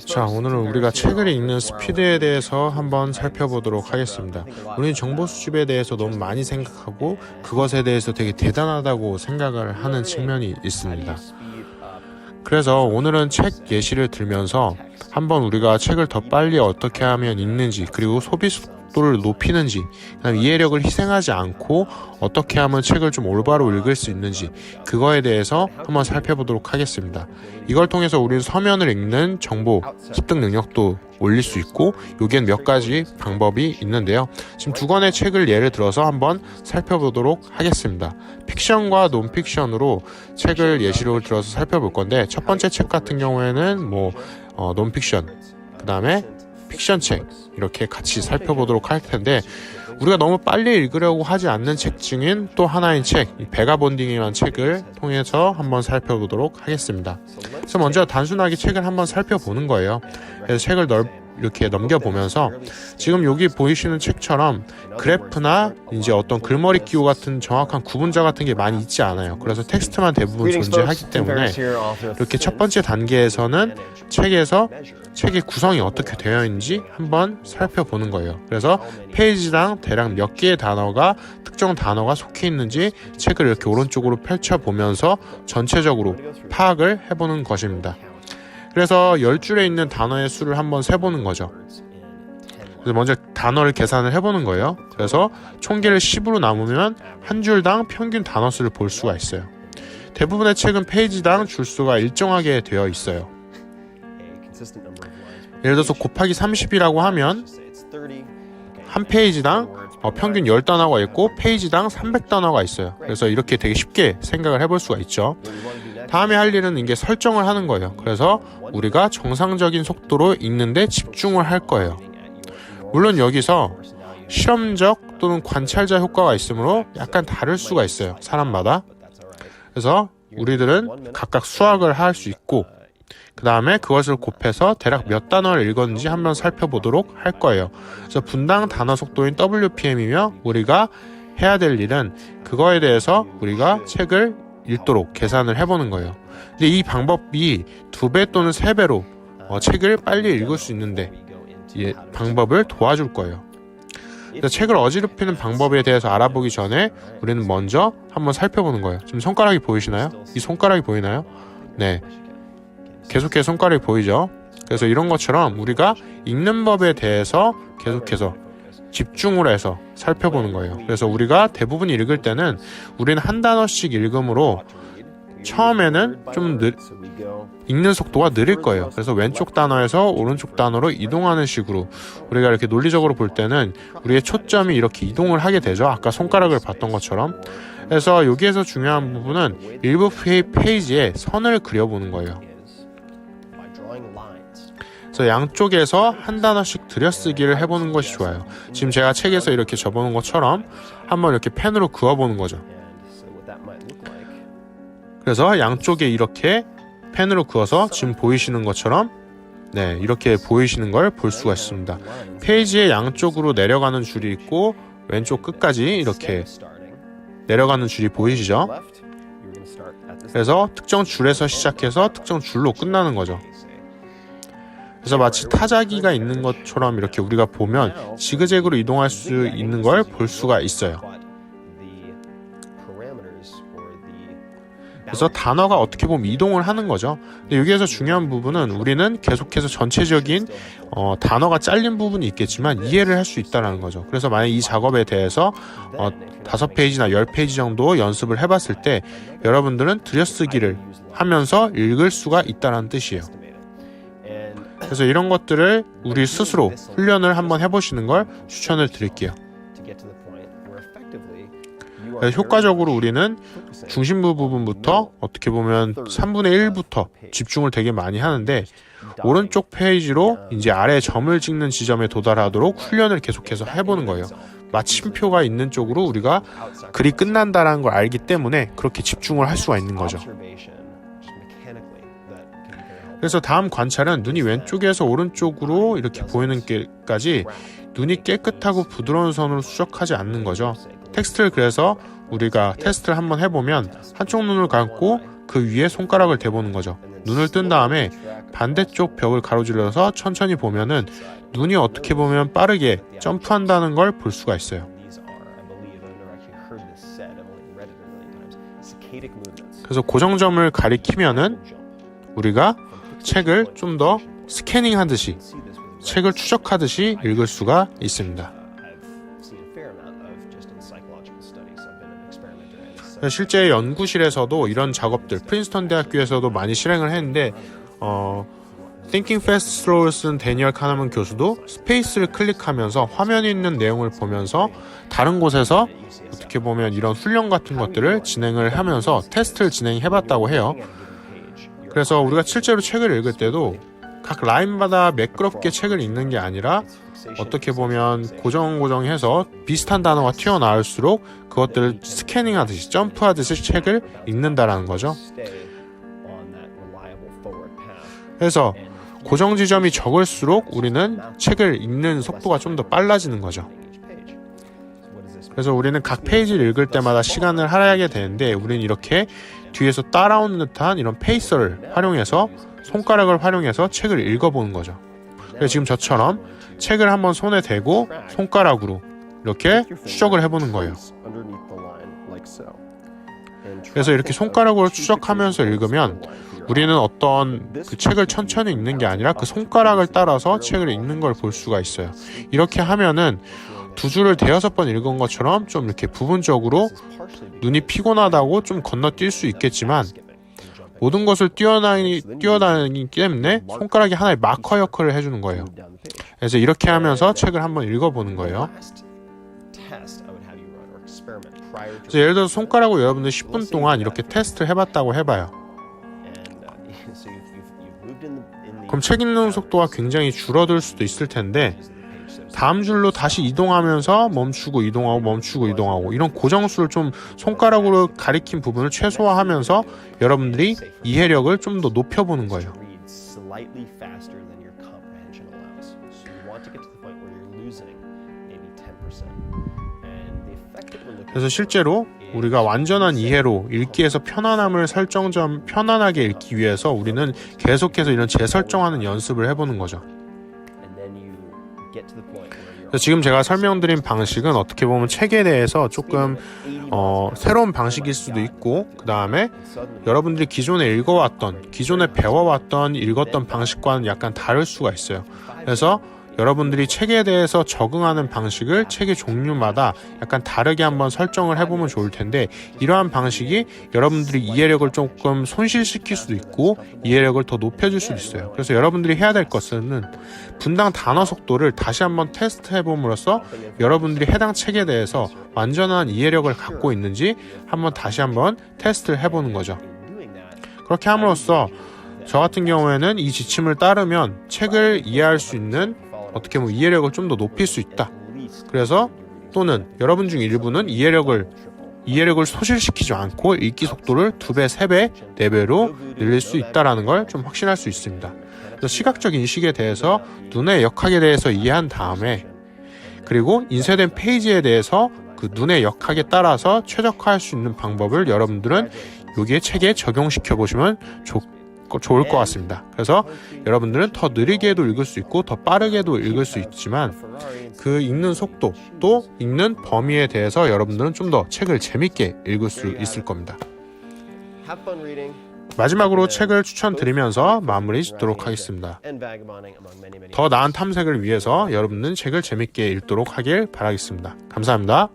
자, 오늘은 우리가 책을 읽는 스피드에 대해서 한번 살펴보도록 하겠습니다. 우리는 정보 수집에 대해서 너무 많이 생각하고 그것에 대해서 되게 대단하다고 생각을 하는 측면이 있습니다. 그래서 오늘은 책 예시를 들면서 한번 우리가 책을 더 빨리 어떻게 하면 읽는지, 그리고 소비 속도를 높이는지, 그다음 이해력을 희생하지 않고 어떻게 하면 책을 좀 올바로 읽을 수 있는지, 그거에 대해서 한번 살펴보도록 하겠습니다. 이걸 통해서 우리는 서면을 읽는 정보 습득 능력도 올릴 수 있고, 여기엔 몇 가지 방법이 있는데요. 지금 두 권의 책을 예를 들어서 한번 살펴보도록 하겠습니다. 픽션과 논픽션으로 책을 예시로 들어서 살펴볼 건데, 첫 번째 책 같은 경우에는 논픽션, 그 다음에 픽션 책, 이렇게 같이 살펴보도록 할 텐데, 우리가 너무 빨리 읽으려고 하지 않는 책 중인 또 하나인 책, 이 베가본딩이라는 책을 통해서 한번 살펴보도록 하겠습니다. 그래서 먼저 단순하게 책을 한번 살펴보는 거예요. 그래서 책을 이렇게 넘겨보면서 지금 여기 보이시는 책처럼 그래프나 이제 어떤 글머리 기호 같은 정확한 구분자 같은 게 많이 있지 않아요. 그래서 텍스트만 대부분 존재하기 때문에 이렇게 첫 번째 단계에서는 책의 구성이 어떻게 되어 있는지 한번 살펴보는 거예요. 그래서 페이지당 대략 몇 개의 단어가, 특정 단어가 속해 있는지 책을 이렇게 오른쪽으로 펼쳐보면서 전체적으로 파악을 해보는 것입니다. 그래서 10줄에 있는 단어의 수를 한번 세보는 거죠. 그래서 먼저 단어를 계산을 해보는 거예요. 그래서 총계를 10으로 나누면 한 줄당 평균 단어 수를 볼 수가 있어요. 대부분의 책은 페이지당 줄수가 일정하게 되어 있어요. 예를 들어서 곱하기 30이라고 하면 한 페이지당 평균 10단어가 있고 페이지당 300단어가 있어요. 그래서 이렇게 되게 쉽게 생각을 해볼 수가 있죠. 다음에 할 일은 이게 설정을 하는 거예요. 그래서 우리가 정상적인 속도로 읽는데 집중을 할 거예요. 물론 여기서 실험적 또는 관찰자 효과가 있으므로 약간 다를 수가 있어요, 사람마다. 그래서 우리들은 각각 수학을 할 수 있고, 그 다음에 그것을 곱해서 대략 몇 단어를 읽었는지 한번 살펴보도록 할 거예요. 그래서 분당 단어 속도인 WPM이며, 우리가 해야 될 일은 그거에 대해서 우리가 책을 읽도록 계산을 해보는 거예요. 근데 이 방법이 2배 또는 3배로 책을 빨리 읽을 수 있는데 이 방법을 도와줄 거예요. 그래서 책을 어지럽히는 방법에 대해서 알아보기 전에 우리는 먼저 한번 살펴보는 거예요. 지금 손가락이 보이시나요? 이 손가락이 보이나요? 네. 계속해서 손가락이 보이죠? 그래서 이런 것처럼 우리가 읽는 법에 대해서 계속해서 집중을 해서 살펴보는 거예요. 그래서 우리가 대부분 읽을 때는 우리는 한 단어씩 읽음으로 처음에는 좀 읽는 속도가 느릴 거예요. 그래서 왼쪽 단어에서 오른쪽 단어로 이동하는 식으로 우리가 이렇게 논리적으로 볼 때는 우리의 초점이 이렇게 이동을 하게 되죠. 아까 손가락을 봤던 것처럼. 그래서 여기에서 중요한 부분은 일부 페이지에 선을 그려보는 거예요. 그래서 양쪽에서 한 단어씩 들여쓰기를 해보는 것이 좋아요. 지금 제가 책에서 이렇게 적어놓은 것처럼 한번 이렇게 펜으로 그어보는 거죠. 그래서 양쪽에 이렇게 펜으로 그어서 지금 보이시는 것처럼 이렇게 보이시는 걸 볼 수가 있습니다. 페이지의 양쪽으로 내려가는 줄이 있고 왼쪽 끝까지 이렇게 내려가는 줄이 보이시죠? 그래서 특정 줄에서 시작해서 특정 줄로 끝나는 거죠. 그래서 마치 타자기가 있는 것처럼 이렇게 우리가 보면 지그재그로 이동할 수 있는 걸 볼 수가 있어요. 그래서 단어가 어떻게 보면 이동을 하는 거죠. 근데 여기에서 중요한 부분은 우리는 계속해서 전체적인 단어가 잘린 부분이 있겠지만 이해를 할 수 있다는 거죠. 그래서 만약 이 작업에 대해서 5페이지나 10페이지 정도 연습을 해봤을 때 여러분들은 들여쓰기를 하면서 읽을 수가 있다는 뜻이에요. 그래서 이런 것들을 우리 스스로 훈련을 한번 해보시는 걸 추천을 드릴게요. 효과적으로 우리는 중심부 부분부터 어떻게 보면 3분의 1부터 집중을 되게 많이 하는데, 오른쪽 페이지로 이제 아래 점을 찍는 지점에 도달하도록 훈련을 계속해서 해보는 거예요. 마침표가 있는 쪽으로 우리가 글이 끝난다는 걸 알기 때문에 그렇게 집중을 할 수가 있는 거죠. 그래서 다음 관찰은 눈이 왼쪽에서 오른쪽으로 이렇게 보이는 게까지 눈이 깨끗하고 부드러운 선으로 수정하지 않는 거죠. 텍스트를 그래서 우리가 테스트를 한번 해보면 한쪽 눈을 감고 그 위에 손가락을 대보는 거죠. 눈을 뜬 다음에 반대쪽 벽을 가로질러서 천천히 보면은 눈이 어떻게 보면 빠르게 점프한다는 걸 볼 수가 있어요. 그래서 고정점을 가리키면은 우리가 책을 좀 더 스캐닝 하듯이, 책을 추적하듯이 읽을 수가 있습니다. 실제 연구실에서도 이런 작업들, 프린스턴 대학교에서도 많이 실행을 했는데 Thinking Fast Slow를 쓴 데니얼 카너먼 교수도 스페이스를 클릭하면서 화면에 있는 내용을 보면서 다른 곳에서 어떻게 보면 이런 훈련 같은 것들을 진행을 하면서 테스트를 진행해봤다고 해요. 그래서 우리가 실제로 책을 읽을 때도 각 라인마다 매끄럽게 책을 읽는 게 아니라 어떻게 보면 고정해서 비슷한 단어가 튀어나올수록 그것들을 스캐닝하듯이 점프하듯이 책을 읽는다라는 거죠. 그래서 고정 지점이 적을수록 우리는 책을 읽는 속도가 좀 더 빨라지는 거죠. 그래서 우리는 각 페이지를 읽을 때마다 시간을 할애하게 되는데 우리는 이렇게 뒤에서 따라오는 듯한 이런 페이서를 활용해서 손가락을 활용해서 책을 읽어보는 거죠. 그래서 지금 저처럼 책을 한번 손에 대고 손가락으로 이렇게 추적을 해보는 거예요. 그래서 이렇게 손가락으로 추적하면서 읽으면 우리는 어떤 그 책을 천천히 읽는 게 아니라 그 손가락을 따라서 책을 읽는 걸 볼 수가 있어요. 이렇게 하면은 두 줄을 대여섯 번 읽은 것처럼 좀 이렇게 부분적으로 눈이 피곤하다고 좀 건너뛸 수 있겠지만 모든 것을 뛰어다니기 때문에 손가락이 하나의 마커 역할을 해주는 거예요. 그래서 이렇게 하면서 책을 한번 읽어보는 거예요. 그래서 예를 들어서 손가락으로 여러분들 10분 동안 이렇게 테스트를 해봤다고 해봐요. 그럼 책 읽는 속도가 굉장히 줄어들 수도 있을 텐데 다음 줄로 다시 이동하면서 멈추고 이동하고 이런 고정수를 좀 손가락으로 가리킨 부분을 최소화하면서 여러분들이 이해력을 좀 더 높여보는 거예요. 그래서 실제로 우리가 완전한 이해로 읽기에서 편안하게 읽기 위해서 우리는 계속해서 이런 재설정하는 연습을 해보는 거죠. 지금 제가 설명드린 방식은 어떻게 보면 책에 대해서 조금 새로운 방식일 수도 있고 그 다음에 여러분들이 기존에 배워왔던 읽었던 방식과는 약간 다를 수가 있어요. 그래서 여러분들이 책에 대해서 적응하는 방식을 책의 종류마다 약간 다르게 한번 설정을 해보면 좋을 텐데 이러한 방식이 여러분들이 이해력을 조금 손실시킬 수도 있고 이해력을 더 높여줄 수도 있어요. 그래서 여러분들이 해야 될 것은 분당 단어 속도를 다시 한번 테스트해봄으로써 여러분들이 해당 책에 대해서 완전한 이해력을 갖고 있는지 다시 한번 테스트를 해보는 거죠. 그렇게 함으로써 저 같은 경우에는 이 지침을 따르면 책을 이해할 수 있는 어떻게 보면 이해력을 좀 더 높일 수 있다. 그래서 또는 여러분 중 일부는 이해력을 소실시키지 않고 읽기 속도를 2배, 3배, 4배로 늘릴 수 있다는 걸 좀 확신할 수 있습니다. 그래서 시각적 인식에 대해서 눈의 역학에 대해서 이해한 다음에 그리고 인쇄된 페이지에 대해서 그 눈의 역학에 따라서 최적화할 수 있는 방법을 여러분들은 여기에 책에 적용시켜 보시면 좋을 것 같습니다. 그래서 여러분들은 더 느리게도 읽을 수 있고 더 빠르게도 읽을 수 있지만 그 읽는 속도 또 읽는 범위에 대해서 여러분들은 좀 더 책을 재밌게 읽을 수 있을 겁니다. 마지막으로 책을 추천드리면서 마무리 짓도록 하겠습니다. 더 나은 탐색을 위해서 여러분은 책을 재밌게 읽도록 하길 바라겠습니다. 감사합니다.